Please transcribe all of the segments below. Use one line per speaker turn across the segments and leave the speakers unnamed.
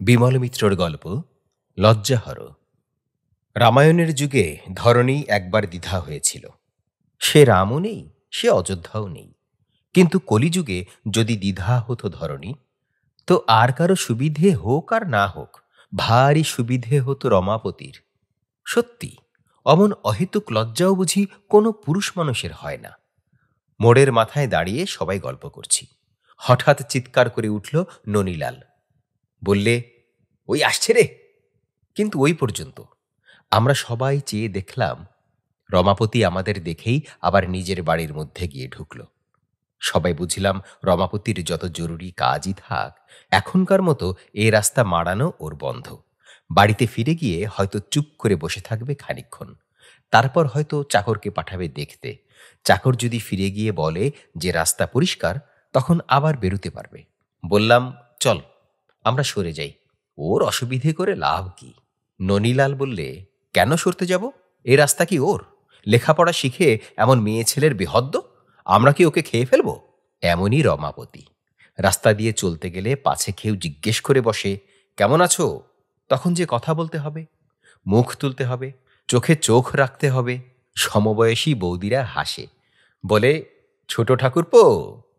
বিমল মিত্রর গল্প লজ্জাহর। রামায়ণের যুগে ধরণী একবার দ্বিধা হয়েছিল। সে রামও নেই, সে অযোধ্যাও নেই। কিন্তু কলিযুগে যদি দ্বিধা হতো ধরণী, তো আর কারো সুবিধে হোক আর না হোক, ভারী সুবিধে হতো রমাপতির। সত্যি, অমন অহেতুক লজ্জাও বুঝি কোনো পুরুষ মানুষের হয় না। মোড়ের মাথায় দাঁড়িয়ে সবাই গল্প করছি। হঠাৎ চিৎকার করে উঠল ননীলাল। বললে, ওই আসছে রে। কিন্তু ওই পর্যন্ত। আমরা সবাই চেয়ে দেখলাম, রমাপতি আমাদের দেখেই আবার নিজের বাড়ির মধ্যে গিয়ে ঢুকল। সবাই বুঝলাম রমাপতির যত জরুরি কাজই থাক, এখনকার মতো এ রাস্তা মাড়ানো ওর বন্ধ। বাড়িতে ফিরে গিয়ে হয়তো চুপ করে বসে থাকবে খানিকক্ষণ, তারপর হয়তো চাকরকে পাঠাবে দেখতে। চাকর যদি ফিরে গিয়ে বলে যে রাস্তা পরিষ্কার, তখন আবার বেরুতে পারবে। বললাম, চল আমরা সরে যাই, ওর অসুবিধে করে লাভ কি? ননীলাল বললে, কেন সরতে যাব? এ রাস্তা কি ওর? লেখাপড়া শিখে এমন মেয়ে ছেলের বেহদ্দ, আমরা কি ওকে খেয়ে ফেলব? এমনই রমাপতি। রাস্তা দিয়ে চলতে গেলে পাছে কেউ জিজ্ঞেস করে বসে, কেমন আছো? তখন যে কথা বলতে হবে, মুখ তুলতে হবে, চোখে চোখ রাখতে হবে। সমবয়সী বৌদিরা হাসে, বলে, ছোট ঠাকুরপো,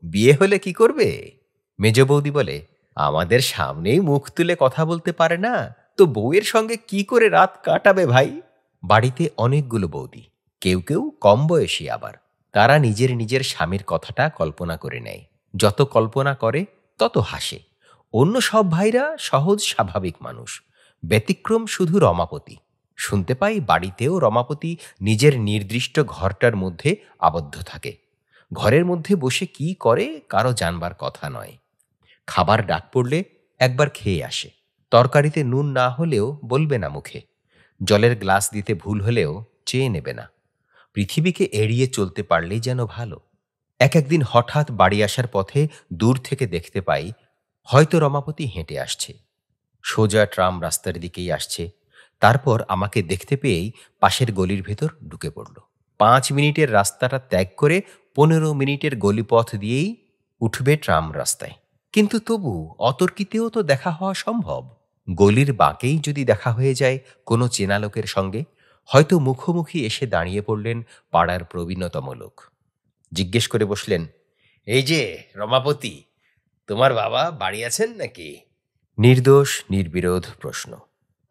বিয়ে হলে কি করবে? মেজ বৌদি বলে, আমাদের সামনেই মুখ তুলে কথা বলতে পারে না, তো বউয়ের সঙ্গে কি করে রাত কাটাবে ভাই? বাড়িতে অনেকগুলো বৌদি, কেউ কেউ কম বয়সী আবার। তারা নিজের নিজের স্বামীর কথাটা কল্পনা করে নেয়। যত কল্পনা করে তত হাসে। অন্য সব ভাইরা সহজ স্বাভাবিক মানুষ, ব্যতিক্রম শুধু রমাপতি। শুনতে পাই বাড়িতেও রমাপতি নিজের নির্দিষ্ট ঘরটার মধ্যে আবদ্ধ থাকে। ঘরের মধ্যে বসে কি করে কারো জানবার কথা নয়। খাবার ডাক পড়লে একবার খেয়ে আসে। তরকারিতে নুন না হলেও বলবে না মুখে। জলের গ্লাস দিতে ভুল হলেও চেয়ে নেবে না। পৃথিবীকে এড়িয়ে চলতে পারলেই যেন ভালো। একদিন হঠাৎ বাড়ি আসার পথে দূর থেকে দেখতে পাই, হয়তো রমাপতি হেঁটে আসছে। সোজা ট্রাম রাস্তার দিকেই আসছে। তারপর আমাকে দেখতে পেয়েই পাশের গলির ভেতর ঢুকে পড়ল। 5 মিনিটের রাস্তাটা ত্যাগ করে 15 মিনিটের গলিপথ দিয়েই উঠবে ট্রাম রাস্তায়। কিন্তু তবু অতর্কিতেও তো দেখা হওয়া সম্ভব। গলির বাঁকেই যদি দেখা হয়ে যায় কোনো চেনা লোকের সঙ্গে, হয়তো মুখোমুখি এসে দাঁড়িয়ে পড়লেন পাড়ার প্রবীণতম লোক। জিজ্ঞেস করে বসলেন, এই যে রমাপতি, তোমার বাবা বাড়ি আছেন নাকি? নির্দোষ নির্বিরোধ প্রশ্ন।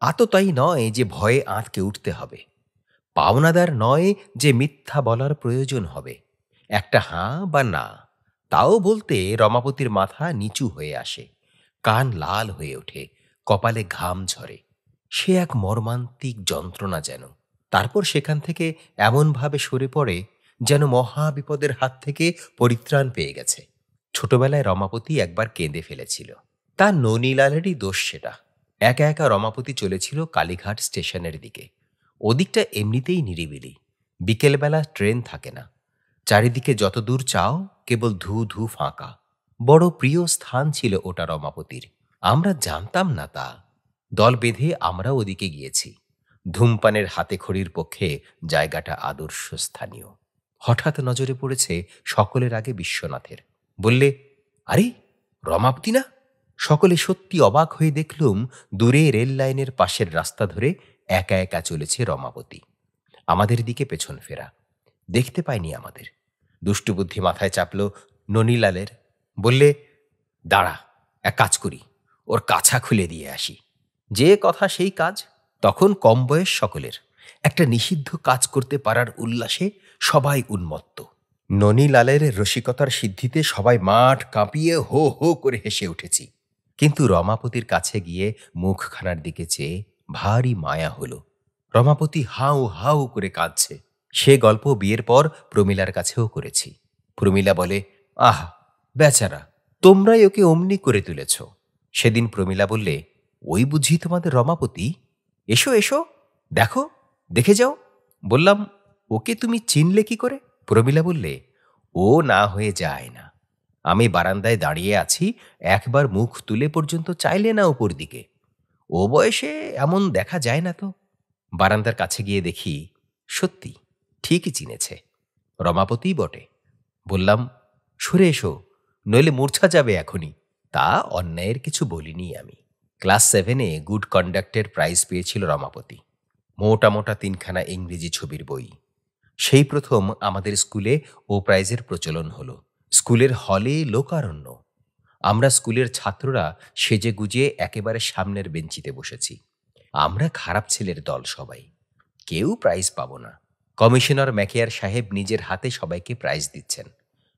আততায়ী নয় যে ভয়ে আঁতকে উঠতে হবে, পাওনাদার নয় যে মিথ্যা বলার প্রয়োজন হবে। একটা হাঁ বা না, তাও বলতে রমাপতির মাথা নিচু হয়ে আসে, কান লাল হয়ে ওঠে, কপালে ঘাম ঝরে। সে এক মর্মান্তিক যন্ত্রণা যেন। তারপর সেখান থেকে এমনভাবে সরে পড়ে যেন মহা বিপদের হাত থেকে পরিত্রাণ পেয়ে গেছে। ছোটবেলায় রমাপতি একবার কেঁদে ফেলেছিল। তা ননীলালেরই দোষ সেটা। একা একা রমাপতি চলেছিল কালীঘাট স্টেশনের দিকে। ওদিকটা এমনিতেই নিরিবিলি, বিকেলবেলা ট্রেন থাকে না। চারিদিকে যত দূর চাও কেবল ধু ধু ফাঁকা। বড় প্রিয় স্থান ছিল ওটা রমাপতির। আমরা জানতাম না তা। দল বেঁধে আমরা ওদিকে গিয়েছি। ধূমপানের হাতে খড়ির পক্ষে জায়গাটা আদর্শ স্থানীয়। হঠাৎ নজরে পড়েছে সকলের আগে বিশ্বনাথের। বললে, আরে রমাপতি না? সকলে সত্যি অবাক হয়ে দেখলুম দূরে রেল লাইনের পাশের রাস্তা ধরে একা একা চলেছে রমাপতি। আমাদের দিকে পেছন ফেরা। দেখতে পায়নি আমাদের। দুষ্টুবুদ্ধি মাথায় চাপল ননীলালের। বললে, দাঁড়া, এক কাজ করি, ওর কাছা খুলে দিয়ে আসি। যে কথা সেই কাজ। তখন কম বয়স সকলের। একটা নিষিদ্ধ কাজ করতে পারার উল্লাসে সবাই উন্মত্ত। ননীলালের রসিকতার সিদ্ধিতে সবাই মাঠ কাঁপিয়ে হো হো করে হেসে উঠেছি। কিন্তু রমাপতির কাছে গিয়ে মুখখানার দিকে চেয়ে ভারী মায়া হলো। রমাপতি হাউ হাউ করে কাঁদছে। সে গল্প বিয়ের পর প্রমীলার কাছেও করেছি। প্রমীলা বলে, আহ বেচারা, তোমরাই ওকে অমনি করে তুলেছ। সেদিন প্রমীলা বললে, ওই বুঝি তোমাদের রমাপতি? এসো এসো, দেখো, দেখে যাও। বললাম, ওকে তুমি চিনলে কি করে? প্রমীলা বললে, ও না হয়ে যায় না। আমি বারান্দায় দাঁড়িয়ে আছি, একবার মুখ তুলে পর্যন্ত চাইলে না উপর দিকে। ও বয়সে এমন দেখা যায় না তো। বারান্দার কাছে গিয়ে দেখি, সত্যি ঠিকই চিনেছে, রমাপতিই বটে। বললাম, সরে এসো, নইলে মূর্ছা যাবে এখনই। তা অন্যায়ের কিছু বলিনি আমি। ক্লাস 7-এ গুড কন্ডাক্টের প্রাইজ পেয়েছিল রমাপতি। মোটা মোটা 3খানা ইংরেজি ছবির বই। সেই প্রথম আমাদের স্কুলে ও প্রাইজের প্রচলন হলো। স্কুলের হলে লোকারণ্য। আমরা স্কুলের ছাত্ররা সেজে গুজে একেবারে সামনের বেঞ্চিতে বসেছি। আমরা খারাপ ছেলের দল সবাই, কেউ প্রাইজ পাবো না। কমিশনার ম্যাকেয়ার সাহেব নিজের হাতে সবাইকে প্রাইজ দিচ্ছেন।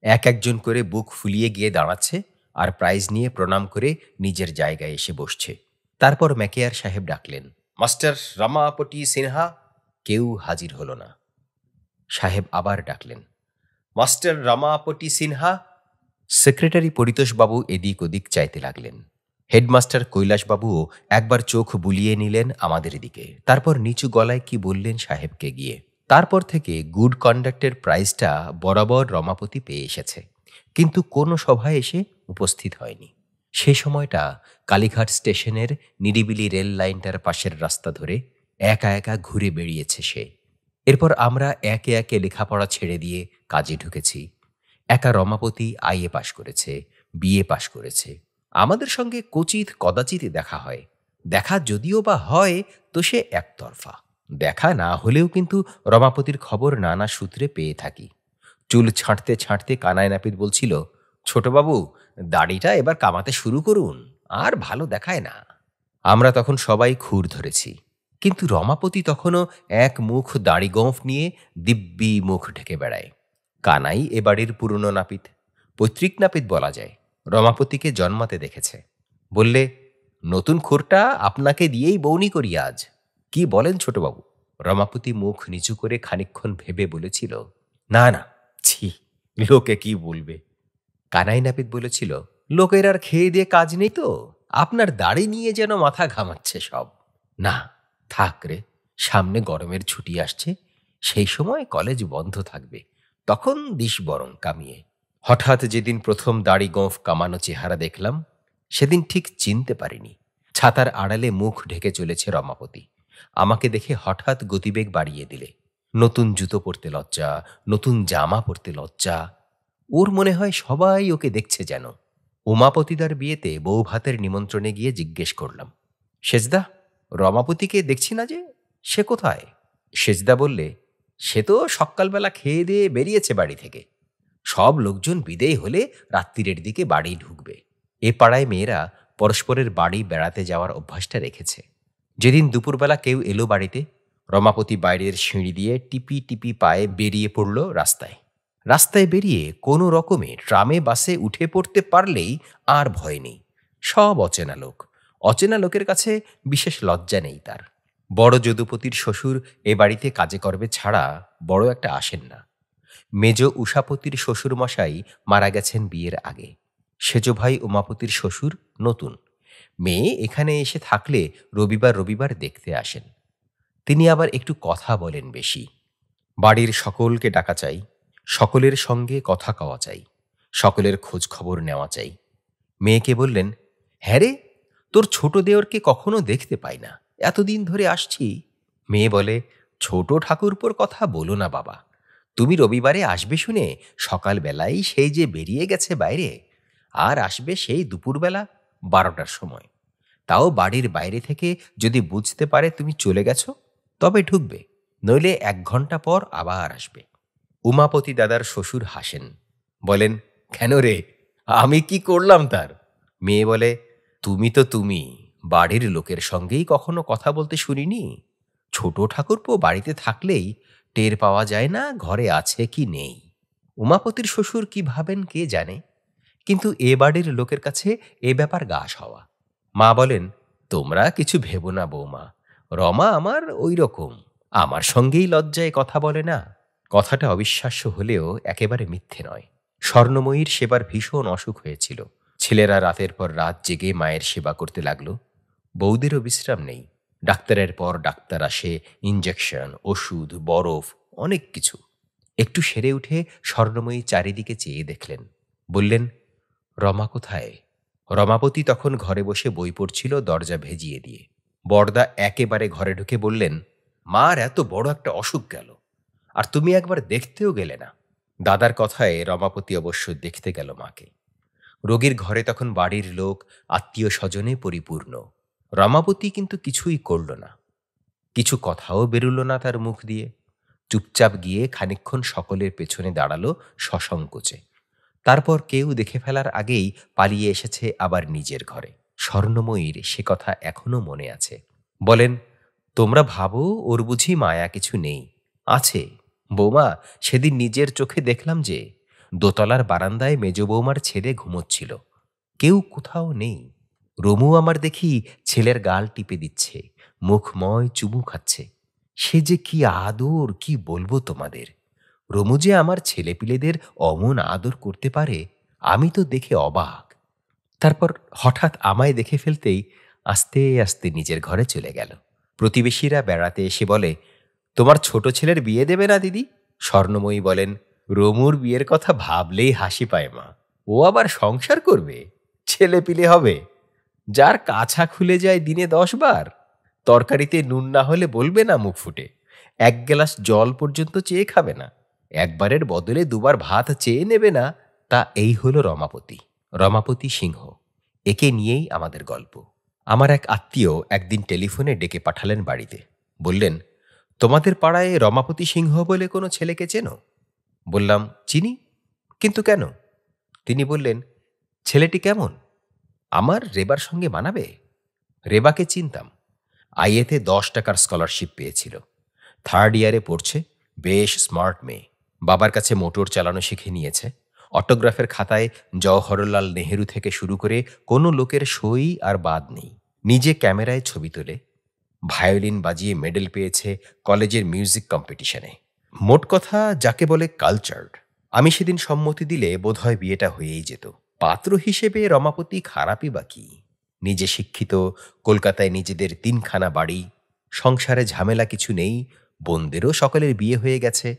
এক একজন করে বুক ফুলিয়ে গিয়ে দাঁড়াচ্ছে আর প্রাইজ নিয়ে প্রণাম করে নিজের জায়গায় এসে বসছে। তারপর ম্যাকেয়ার সাহেব ডাকলেন, মাস্টার রমাপতি সিনহা। কেউ হাজির হলো না। সাহেব আবার ডাকলেন, মাস্টার রমাপতি সিনহা। সেক্রেটারি পরিতোষবাবু এদিক ওদিক চাইতে লাগলেন। হেডমাস্টার কৈলাসবাবুও একবার চোখ বুলিয়ে নিলেন আমাদের দিকে, তারপর নিচু গলায় কি বললেন সাহেবকে গিয়ে। তারপর থেকে গুড কন্ডাক্টের প্রাইজটা বরাবর রমাপতি পেয়ে এসেছে, কিন্তু কোনো সভায় এসে উপস্থিত হয়নি। সে সময়টা কালীঘাট স্টেশনের নিরিবিলি রেল লাইনটার পাশের রাস্তা ধরে একা একা ঘুরে বেরিয়েছে সে। এরপর আমরা একে একে লেখাপড়া ছেড়ে দিয়ে কাজে ঢুকেছি। একা রমাপতি আইএ পাশ করেছে, বিএ পাশ করেছে। আমাদের সঙ্গে কচিত কদাচিৎ দেখা হয়। দেখা যদিও বা হয় তো সে একতরফা। দেখা না হলেও কিন্তু রমাপতির খবর নানা সূত্রে পেয়ে থাকি। চুল ছাঁটতে ছাঁটতে কানাই নাপিত বলছিল, ছোটবাবু, দাড়িটা এবার কামাতে শুরু করুন, আর ভালো দেখায় না। আমরা তখন সবাই খুর ধরেছি, কিন্তু রমাপতি তখনও এক মুখ দাড়ি গোঁফ নিয়ে দিব্যি মুখ ঢেকে বেড়ায়। কানাই এ বাড়ির পুরনো নাপিত, পৈতৃক নাপিত বলা যায়। রমাপতিকে জন্মাতে দেখেছে। বললে, নতুন খুরটা আপনাকে দিয়েই বউনি করি আজ। কি বলেন ছোটবাবু? রমাপতি মুখ নিচু করে খানিকক্ষণ ভেবে বলেছিল, না না, ছি, লোকে কি বলবে। কানাই নাপিত বলেছিল, লোকের আর খেয়ে দিয়ে কাজ নেই তো, আপনার দাড়ি নিয়ে যেন মাথা ঘামাচ্ছে সব। না, থাক রে, সামনে গরমের ছুটি আসছে, সেই সময় কলেজ বন্ধ থাকবে, তখন দিস বরং কামিয়ে। হঠাৎ যেদিন প্রথম দাড়ি গোঁফ কামানো চেহারা দেখলাম, সেদিন ঠিক চিনতে পারিনি। ছাতার আড়ালে মুখ ঢেকে চলেছে রমাপতি। আমাকে দেখে হঠাৎ গতিবেগ বাড়িয়ে দিলে। নতুন জুতো পরতে লজ্জা, নতুন জামা পরতে লজ্জা। ওর মনে হয় সবাই ওকে দেখছে যেন। উমাপতিদার বিয়েতে বউ ভাতের নিমন্ত্রণে গিয়ে জিজ্ঞেস করলাম, সেজদা, রমাপতিকে দেখছি না যে, সে কোথায়? সেজদা বললে, সে তো সকালবেলা খেয়ে দিয়ে বেরিয়েছে বাড়ি থেকে। সব লোকজন বিদেয় হলে রাত্রিরের দিকে বাড়ি ঢুকবে। এ পাড়ায় মেয়েরা পরস্পরের বাড়ি বেড়াতে যাওয়ার অভ্যাসটা রেখেছে। যেদিন দুপুরবেলা কেউ এলো বাড়িতে, রমাপতি বাইরের সিঁড়ি দিয়ে টিপি টিপি পায়ে বেরিয়ে পড়ল রাস্তায়। রাস্তায় বেরিয়ে কোনো রকমে ট্রামে বাসে উঠে পড়তে পারলেই আর ভয় নেই। সব অচেনা লোক। অচেনা লোকের কাছে বিশেষ লজ্জা নেই তার। বড় যদুপতির শ্বশুর এ বাড়িতে কাজে করবে ছাড়া বড় একটা আসেন না। মেজ উষাপতির শ্বশুর মশাই মারা গেছেন বিয়ের আগে। সেজ ভাই উমাপতির শ্বশুর নতুন। মেয়ে এখানে এসে থাকলে রবিবার রবিবার দেখতে আসেন। তিনি আবার একটু কথা বলেন বেশি। বাড়ির সকলকে ডাকা চাই, সকলের সঙ্গে কথা কওয়া চাই, সকলের খোঁজ খবর নেওয়া চাই। মেয়েকে বললেন, হ্যাঁ রে, তোর ছোট দেওরকে কখনো দেখতে পাই না, এতদিন ধরে আসছি। মেয়ে বলে, ছোট ঠাকুরপোর কথা বলো না বাবা, তুমি রবিবারে আসবে শুনে সকালবেলাই সেই যে বেরিয়ে গেছে বাইরে, আর আসবে সেই দুপুরবেলা 12টার সময়। তাও বাড়ির বাইরে থেকে যদি বুঝতে পারে তুমি চলে গেছো, তবে ঢুকবে, নইলে 1 ঘন্টা পর আবার আসবে। উমাপতি দাদার শ্বশুর হাসেন, বলেন, কেন রে, আমি কি করলাম তার? মেয়ে বলে, তুমি তো তুমি, বাড়ির লোকের সঙ্গেই কখনো কথা বলতে শুনিনি। ছোট ঠাকুরপো বাড়িতে থাকলেই টের পাওয়া যায় না ঘরে আছে কি নেই। উমাপতির শ্বশুর কি ভাবেন কে জানে, কিন্তু এ বাড়ির লোকের কাছে এ ব্যাপার গাস হওয়া। মা বলেন, তোমরা কিছু ভেবো না বৌমা, রমা আমার ওই রকম, আমার সঙ্গেই লজ্জায় কথা বলে না। কথাটা অবিশ্বাস্য হলেও একেবারে মিথ্যে নয়। স্বর্ণময়ীর সেবার ভীষণ অসুখ হয়েছিল। ছেলেরা রাতের পর রাত জেগে মায়ের সেবা করতে লাগলো। বৌদেরও বিশ্রাম নেই। ডাক্তারের পর ডাক্তার আসে, ইঞ্জেকশন, ওষুধ, বরফ, অনেক কিছু। একটু সেরে উঠে স্বর্ণময়ী চারিদিকে চেয়ে দেখলেন। বললেন, রমা কোথায়? রমাপতি তখন ঘরে বসে বই পড়ছিল দরজা ভেজিয়ে দিয়ে। বরদা একেবারে ঘরে ঢুকে বললেন, মার এত বড় একটা অসুখ গেল, আর তুমি একবার দেখতেও গেলে না। দাদার কথায় রমাপতি অবশ্য দেখতে গেল মাকে। রোগীর ঘরে তখন বাড়ির লোক, আত্মীয় স্বজনে পরিপূর্ণ। রমাপতি কিন্তু কিছুই করল না, কিছু কথাও বেরুল না তার মুখ দিয়ে। চুপচাপ গিয়ে খানিকক্ষণ সকলের পেছনে দাঁড়ালো সসংকোচে। তারপর কেউ দেখে ফেলার আগেই পালিয়ে এসেছে আবার নিজের ঘরে। স্বর্ণময়ীর সে কথা এখনো মনে আছে। বলেন, তোমরা ভাবো ওর বুঝি মায়া কিছু নেই? আছে বৌমা। সেদিন নিজের চোখে দেখলাম যে দোতলার বারান্দায় মেজ বৌমার ছেলে ঘুমোচ্ছিল, কেউ কোথাও নেই। রমু আমার দেখি ছেলের গাল টিপে দিচ্ছে, মুখময় চুমু খাচ্ছে। সে যে কি আদর, কি বলবো তোমাদের। রমু যে আমার ছেলেপিলেদের অমন আদর করতে পারে, আমি তো দেখে অবাক। তারপর হঠাৎ আমায় দেখে ফেলতেই আস্তে আস্তে নিজের ঘরে চলে গেল। প্রতিবেশীরা বেড়াতে এসে বলে, তোমার ছোট ছেলের বিয়ে দেবে না দিদি? স্বর্ণময়ী বলেন, রমুর বিয়ের কথা ভাবলেই হাসি পায় মা। ও আবার সংসার করবে, ছেলে পিলে হবে। যার কাছা খুলে যায় দিনে 10 বার। তরকারিতে নুন না হলে বলবে না মুখ ফুটে, এক গ্লাস জল পর্যন্ত চেয়ে খাবে না, একবারের বদলে 2 বার ভাত চেয়ে নেবে না। তা এই হলো রমাপতি, রমাপতি সিংহ। একে নিয়েই আমাদের গল্প। আমার এক আত্মীয় একদিন টেলিফোনে ডেকে পাঠালেন বাড়িতে। বললেন, তোমাদের পাড়ায় রমাপতি সিংহ বলে কোনো ছেলেকে চেনো? বললাম, চিনি, কিন্তু কেন? তিনি বললেন, ছেলেটি কেমন? আমার রেবার সঙ্গে মানাবে? রেবাকে চিনতাম। আইএতে 10 টাকার স্কলারশিপ পেয়েছিল। 3rd ইয়ারে পড়ছে, বেশ স্মার্ট মেয়ে। বাবার কাছে মোটর চালানো শিখে নিয়েছে। অটোগ্রাফের খাতায় জওহরলাল নেহেরু থেকে শুরু করে কোনো লোকের সই আর বাদ নেই। নিজে ক্যামেরায় ছবি তোলে। ভায়োলিন বাজিয়ে মেডেল পেয়েছে কলেজের মিউজিক কম্পিটিশনে। মোট কথা যাকে বলে কালচার্ড। আমি সেদিন সম্মতি দিলে বোধহয় বিয়েটা হয়েই যেত। পাত্র হিসেবে রমাপতি খারাপই বা কি? নিজে শিক্ষিত, কলকাতায় নিজেদের 3খানা বাড়ি, সংসারে ঝামেলা কিছু নেই, বোনদেরও সকলের বিয়ে হয়ে গেছে।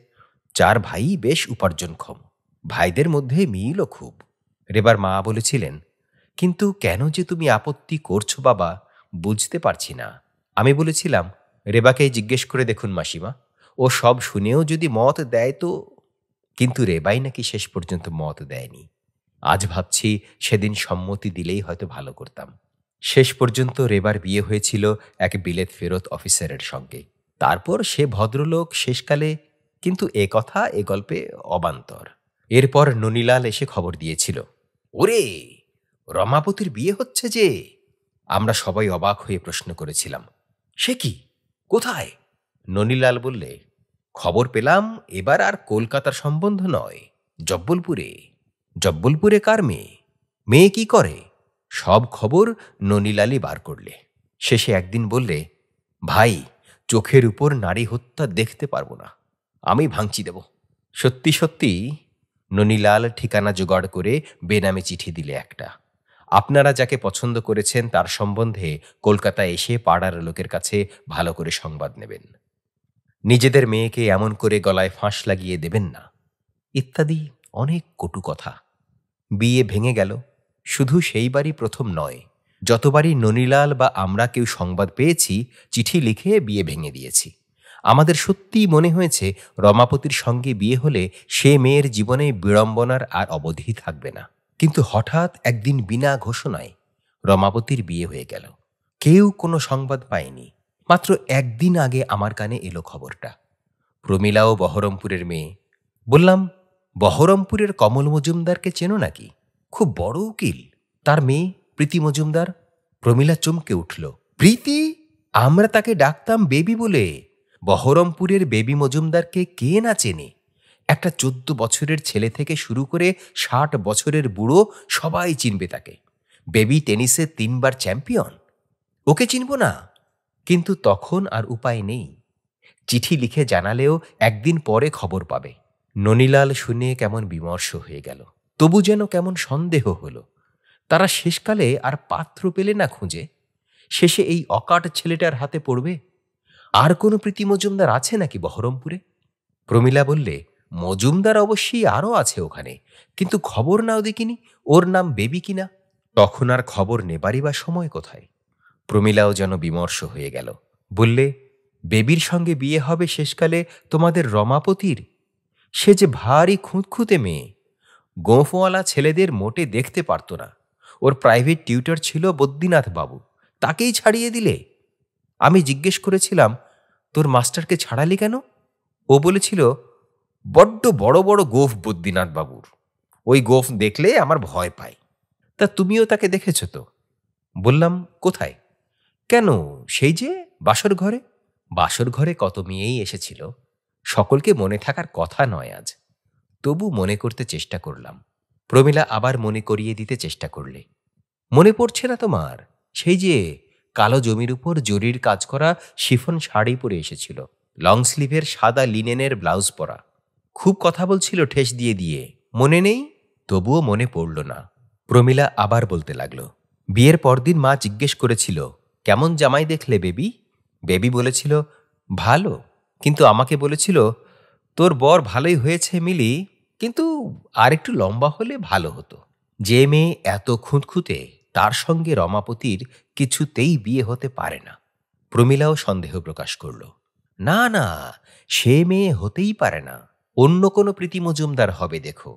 4 ভাই বেশ উপার্জনক্ষম, ভাইদের মধ্যে মিলও খুব। রেবার মা বলেছিলেন, কিন্তু কেন যে তুমি আপত্তি করছো বাবা, বুঝতে পারছি না। আমি বলেছিলাম, রেবাকেই জিজ্ঞেস করে দেখুন মাসিমা, ও সব শুনেও যদি মত দেয় তো। কিন্তু রেবাই নাকি শেষ পর্যন্ত মত দেয়নি। আজ ভাবছি সেদিন সম্মতি দিলেই হয়তো ভালো করতাম। শেষ পর্যন্ত রেবার বিয়ে হয়েছিল এক বিলেত ফেরত অফিসারের সঙ্গে। তারপর সে ভদ্রলোক শেষকালে, কিন্তু এ কথা এ গল্পে অবান্তর। এরপর ননীলাল এসে খবর দিয়েছিল, ওরে, রমাপতির বিয়ে হচ্ছে যে। আমরা সবাই অবাক হয়ে প্রশ্ন করেছিলাম, সে কি, কোথায়? ননীলাল বললে, খবর পেলাম এবার আর কলকাতার সম্বন্ধ নয়, জব্বলপুরে। জব্বলপুরে কার মেয়ে? মেয়ে কি করে? সব খবর ননীলালই বার করলে। শেষে একদিন বললে, ভাই, চোখের উপর নারী হত্যা দেখতে পারবো না, আমি ভাঙচি দেব। সত্যি সত্যি ননীলাল ঠিকানা জোগাড় করে বেনামে চিঠি দিলে একটা। আপনারা যাকে পছন্দ করেছেন তার সম্বন্ধে কলকাতায় এসে পাড়ার লোকের কাছে ভালো করে সংবাদ নেবেন। নিজেদের মেয়েকে এমন করে গলায় ফাঁস লাগিয়ে দেবেন না, ইত্যাদি অনেক কটু কথা। বিয়ে ভেঙে গেল। শুধু সেইবারই প্রথম নয়, যতবারই ননীলাল বা আমরা কেউ সংবাদ পেয়েছি, চিঠি লিখে বিয়ে ভেঙে দিয়েছি। আমাদের সত্যিই মনে হয়েছে রমাপতির সঙ্গে বিয়ে হলে সে মেয়ের জীবনে বিড়ম্বনার আর অবধি থাকবে না। কিন্তু হঠাৎ একদিন বিনা ঘোষণায় রমাপতির বিয়ে হয়ে গেল। কেউ কোনো সংবাদ পায়নি। মাত্র একদিন আগে আমার কানে এলো খবরটা। প্রমীলাও বহরমপুরের মেয়ে। বললাম, বহরমপুরের কমল মজুমদারকে চেনো নাকি? খুব বড় উকিল, তার মেয়ে প্রীতি মজুমদার। প্রমীলা চমকে উঠল, প্রীতি? আমরা তাকে ডাকতাম বেবি বলে। বহরমপুরের বেবি মজুমদারকে কে না চেনে? একটা 14 বছরের ছেলে থেকে শুরু করে 60 বছরের বুড়ো সবাই চিনবে তাকে। বেবি টেনিসে 3 বার চ্যাম্পিয়ন, ওকে চিনব না? কিন্তু তখন আর উপায় নেই। চিঠি লিখে জানালেও একদিন পরে খবর পাবে। ননীলাল শুনে কেমন বিমর্ষ হয়ে গেল, তবু যেন কেমন সন্দেহ হলো। তারা শেষকালে আর পাত্র পেলে না খুঁজে, শেষে এই অকাট ছেলেটার হাতে পড়বে। আর কোনো প্রীতি মজুমদার আছে নাকি বহরমপুরে? প্রমীলা বললে, মজুমদার অবশ্যই আরও আছে ওখানে, কিন্তু খবর নাও দেখিনি ওর নাম বেবি কিনা। তখন আর খবর নেবারই বা সময় কোথায়? প্রমীলাও যেন বিমর্ষ হয়ে গেল। বললে, বেবির সঙ্গে বিয়ে হবে শেষকালে তোমাদের রমাপতির? সে যে ভারী খুঁতখুঁতে মেয়ে, গোঁফওয়ালা ছেলেদের মোটে দেখতে পারত না। ওর প্রাইভেট টিউটর ছিল বদ্রীনাথ বাবু, তাকেই ছাড়িয়ে দিলে? আমি জিজ্ঞেস করেছিলাম, তোর মাস্টারকে ছাড়ালি কেন? ও বলেছিল, বড্ড বড় বড় গোঁফ বদ্রীনাথ বাবুর, ওই গোঁফ দেখলে আমার ভয় পায়। তা তুমিও তাকে দেখেছ তো? বললাম, কোথায়? কেন, সেই যে বাসর ঘরে। বাসর ঘরে কত মেয়েই এসেছিল, সকলকে মনে থাকার কথা নয় আজ। তবু মনে করতে চেষ্টা করলাম। প্রমীলা আবার মনে করিয়ে দিতে চেষ্টা করলে। মনে পড়ছে না তোমার? সেই যে কালো জমির উপর জরির কাজ করা শিফন শাড়ি পরে এসেছিল, লং স্লিভের সাদা লিনেনের ব্লাউজ পরা, খুব কথা বলছিল ঠেস দিয়ে দিয়ে, মনে নেই? তবুও মনে পড়ল না। প্রমীলা আবার বলতে লাগল, বিয়ের পরদিন মা জিজ্ঞেস করেছিল, কেমন জামাই দেখলে বেবি? বেবি বলেছিল, ভালো, কিন্তু আমাকে বলেছিল, তোর বর ভালোই হয়েছে মিলি, কিন্তু আর একটু লম্বা হলে ভালো হতো। যে মেয়ে এত খুঁতখুঁতে, তার সঙ্গে রমাপতির কিছুতেই বিয়ে হতে পারে না। প্রমীলাও সন্দেহ প্রকাশ করল, না না, সে মেয়ে হতেই পারে না, অন্য কোনো প্রীতি মজুমদার হবে দেখো।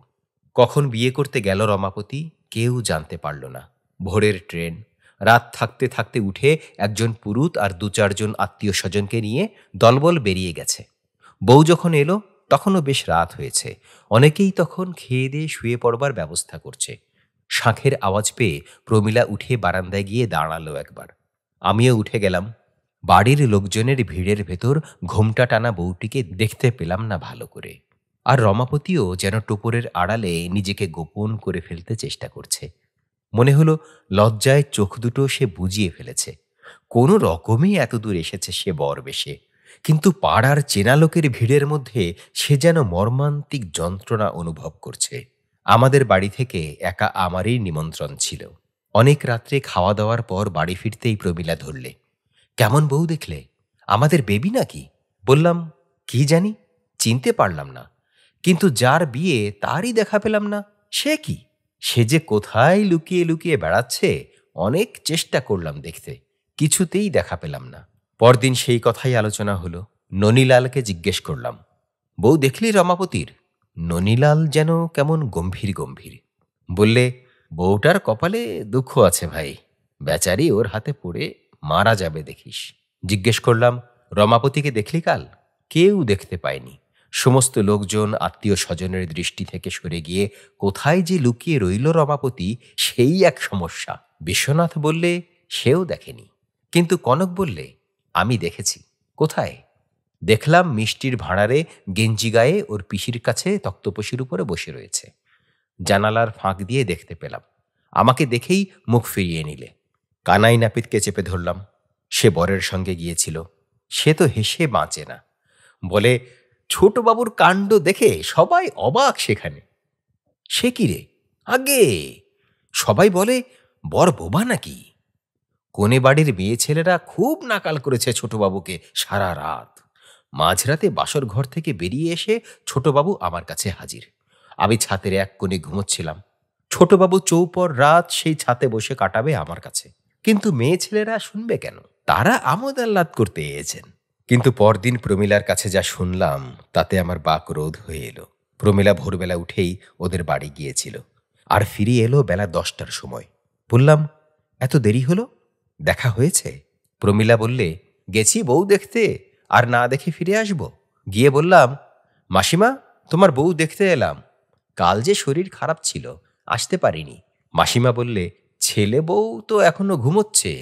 কখন বিয়ে করতে গেল রমাপতি কেউ জানতে পারল না। ভোরের ট্রেন, রাত থাকতে থাকতে উঠে একজন পুরুত আর দু চারজন আত্মীয় স্বজনকে নিয়ে দলবল বেরিয়ে গেছে। বউ যখন এলো তখনও বেশ রাত হয়েছে, অনেকেই তখন খেয়ে দিয়ে শুয়ে পড়বার ব্যবস্থা করছে। শাঁখের আওয়াজ পেয়ে প্রমীলা উঠে বারান্দায় গিয়ে দাঁড়ালো একবার। আমিও উঠে গেলাম। বাড়ির লোকজনের ভিড়ের ভেতর ঘোমটা টানা বউটিকে দেখতে পেলাম না ভালো করে। আর রমাপতিও যেন টোপরের আড়ালে নিজেকে গোপন করে ফেলতে চেষ্টা করছে। মনে হলো লজ্জায় চোখ দুটো সে বুজিয়ে ফেলেছে। কোনো রকমই এতদূর এসেছে সে বরবেশে, কিন্তু পাড়ার চেনা লোকের ভিড়ের মধ্যে সে যেন মর্মান্তিক যন্ত্রণা অনুভব করছে। আমাদের বাড়ি থেকে একা আমারই নিমন্ত্রণ ছিল। অনেক রাত্রে খাওয়া দাওয়ার পর বাড়ি ফিরতেই প্রমীলা ধরলে, কেমন বউ দেখলে? আমাদের বেবি নাকি? বললাম, কি জানি, চিনতে পারলাম না, কিন্তু যার বিয়ে তারই দেখা পেলাম না। সে কি? সে যে কোথায় লুকিয়ে লুকিয়ে বেড়াচ্ছে, অনেক চেষ্টা করলাম দেখতে, কিছুতেই দেখা পেলাম না। পরদিন সেই কথাই আলোচনা হলো। ননীলালকে জিজ্ঞেস করলাম, বউ দেখলি রমাপতির? ননীলাল যেন কেমন গম্ভীর গম্ভীর বললে, বউটার কপালে দুঃখ আছে ভাই, বেচারি ওর হাতে পড়ে মারা যাবে দেখিস। জিজ্ঞেস করলাম, রমাপতিকে দেখলি কাল? কেউ দেখতে পায়নি। সমস্ত লোকজন আত্মীয় স্বজনের দৃষ্টি থেকে সরে গিয়ে কোথায় যে লুকিয়ে রইল রমাপতি, সেই এক সমস্যা। বিশ্বনাথ বললে সেও দেখেনি, কিন্তু কনক বললে, আমি দেখেছি। কোথায়? দেখলাম মিষ্টির ভাঁড়ারে গেঞ্জি গায়ে ওর পিসির কাছে তক্তপোষের উপরে বসে রয়েছে। জানালার ফাঁক দিয়ে দেখতে পেলাম। আমাকে দেখেই মুখ ফিরিয়ে নিলে। কানাই নাপিতকে চেপে ধরলাম, সে বরের সঙ্গে গিয়েছিল। সে তো হেসে বাঁচে না, বলে, ছোটবাবুর কাণ্ড দেখে সবাই অবাক সেখানে। সে কি রে? আগে সবাই বলে বর বোবা নাকি। কোনে বাড়ির মেয়ে ছেলেরা খুব নাকাল করেছে ছোটবাবুকে সারা রাত। মাঝরাতে বাসর ঘর থেকে বেরিয়ে এসে ছোটবাবু আমার কাছে হাজির। আমি ছাতের এক কোণে ঘুমোচ্ছিলাম। ছোটবাবু চৌপর রাত সেই ছাতে বসে কাটাবে আমার কাছে, কিন্তু মেয়ে ছেলেরা শুনবে কেন? তারা আমোদ আহ্লাদ করতে এসেছেন। কিন্তু পরদিন প্রমীলার কাছে যা শুনলাম তাতে আমার বাক রোধ হয়ে এলো। প্রমীলা ভোরবেলা উঠেই ওদের বাড়ি গিয়েছিল, আর ফিরে এলো বেলা 10টার সময়। বললাম, এত দেরি হলো, দেখা হয়েছে? প্রমীলা বললে, গেছি বউ দেখতে, আর না দেখে ফিরে আসব। গিয়ে বললাম, মাসিমা, তোমার বউ দেখতে এলাম। কাল যে শরীর খারাপ ছিল, আসতে পারিনি। মাসিমা বললে, ছেলে বউ তো এখনো ঘুমোচ্ছে,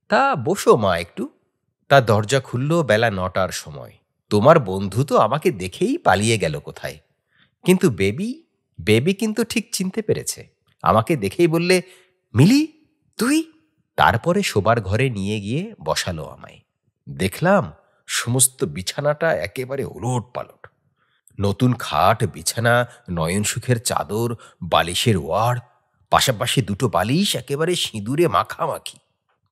তা বসো মা একটু। তা দরজা খুলল বেলা 9টার সময়। তোমার বন্ধু তো আমাকে দেখেই পালিয়ে গেল কোথায়, কিন্তু বেবি বেবি কিন্তু ঠিক চিনতে পেরেছে। আমাকে দেখেই বললে, মিলি তুই? তারপরে শোবার ঘরে নিয়ে গিয়ে বসালো আমায়। দেখলাম সমস্ত বিছানাটা একেবারে ওলট পালট। নতুন খাট, বিছানা, নয়ন সুখের চাদর, বালিশের ওয়াড়, পাশাপাশি দুটো বালিশ একেবারে সিঁদুরে মাখামাখি।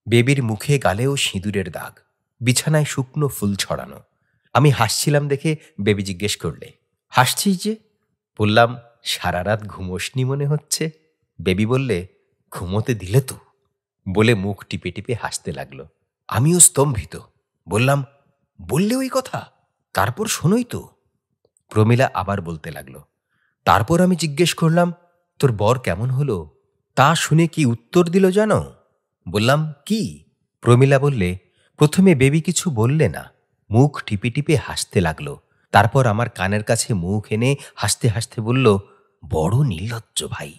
বেবির মুখে গালেও সিঁদুরের দাগ, বিছানায় শুকনো ফুল ছড়ানো। আমি হাসছিলাম দেখে বেবি জিজ্ঞেস করলে, হাসছিস যে? বললাম, সারা রাত ঘুমোসনি মনে হচ্ছে। বেবি বললে, ঘুমোতে দিলে তো, বলে মুখ টিপে টিপে হাসতে লাগলো। আমিও স্তম্ভিত। বললাম, বললে ওই কথা? তারপর শোনোই তো। প্রমীলা আবার বলতে লাগলো। তারপর আমি জিজ্ঞেস করলাম, তোর বর কেমন হলো? তা শুনে কি উত্তর দিল জানো? বললাম, কি? প্রমীলা বললে, প্রথমে বেবি কিছু বললে না, মুখ টিপে টিপে হাসতে লাগলো। তারপর আমার কানের কাছে মুখ এনে হাসতে হাসতে বলল, বড় নির্লজ্জ ভাই।